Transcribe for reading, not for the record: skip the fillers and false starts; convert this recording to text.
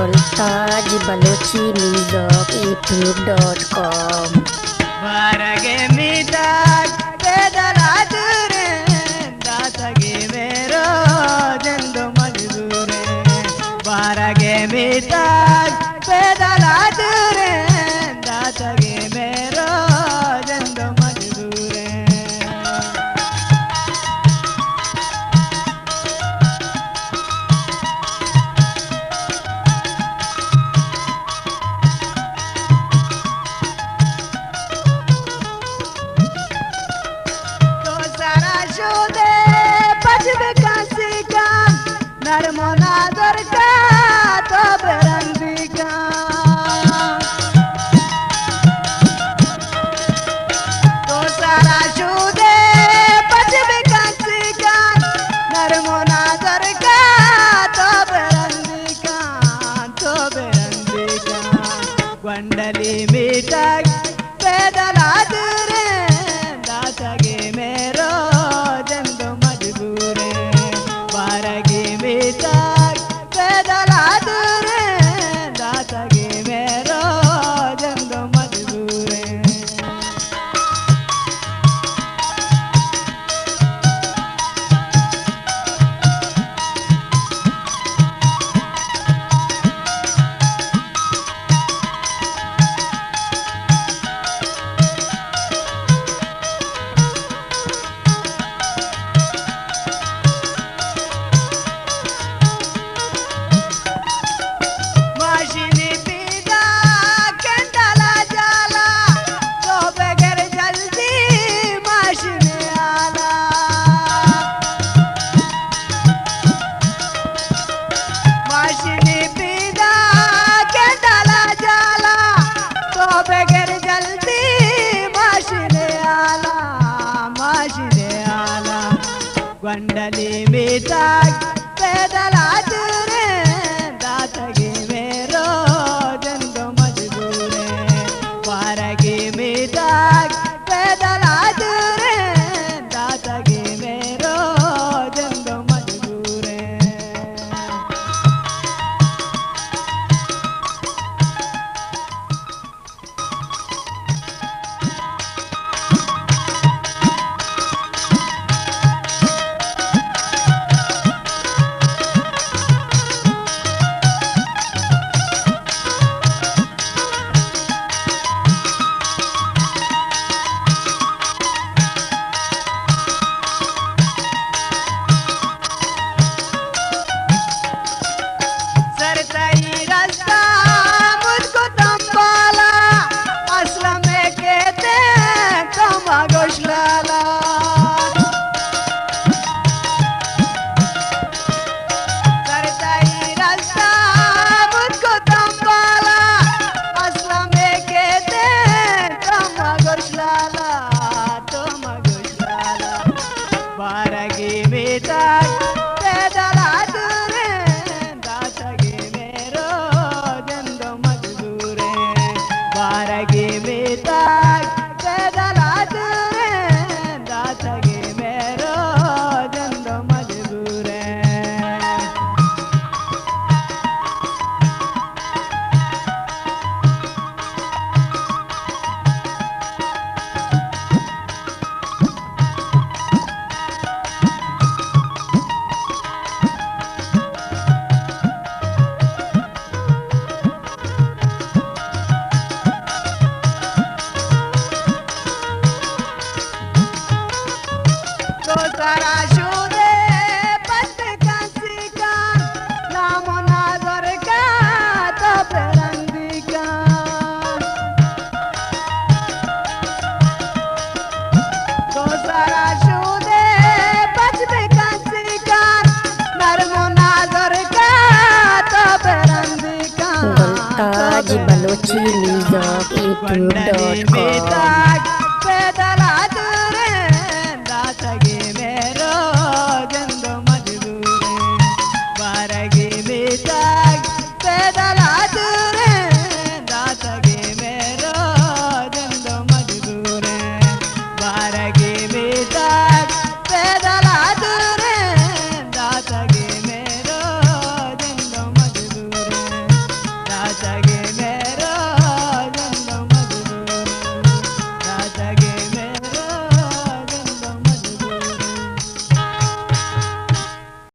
मुल्ताज Balochi music youtube.com बारगे मीताक पेदलादुरे दातगे मेरो जंदो मजदूरे बारगे मीताक पेदलादुरे दातगे मेरो जंदो मजदूरे नरमोना दरका तो बेरंदिका तो सारा शुदे पछबे कासिका नरमोना दरका तो बेरंदिका गुंडली मीटक पेदलादुरे दातगे मेरो जंदो मजबूरे बारगे मीताक पेदलादुरे दातगे मेरो जंदो मजबूरे गुंडली मीताक पेदलादुरे दातगे मेरो जंदो मजबूरे बारगे मीताक पेदलादुरे दातगे मेरो जंदो मजबूरे बारगे मीताक पेदलादुरे दातगे मेरो जंदो मजबूरे बारगे मीताक पेदलादुरे दातगे मेरो जंदो मजबूरे सारा शुदे पट कासिका लामोना दरका तो बेरंदिका तो सारा शुदे पट कासिका नरमोना दरका तो बेरंदिका मुल्ताज बलोची म्यूजिक youtube.com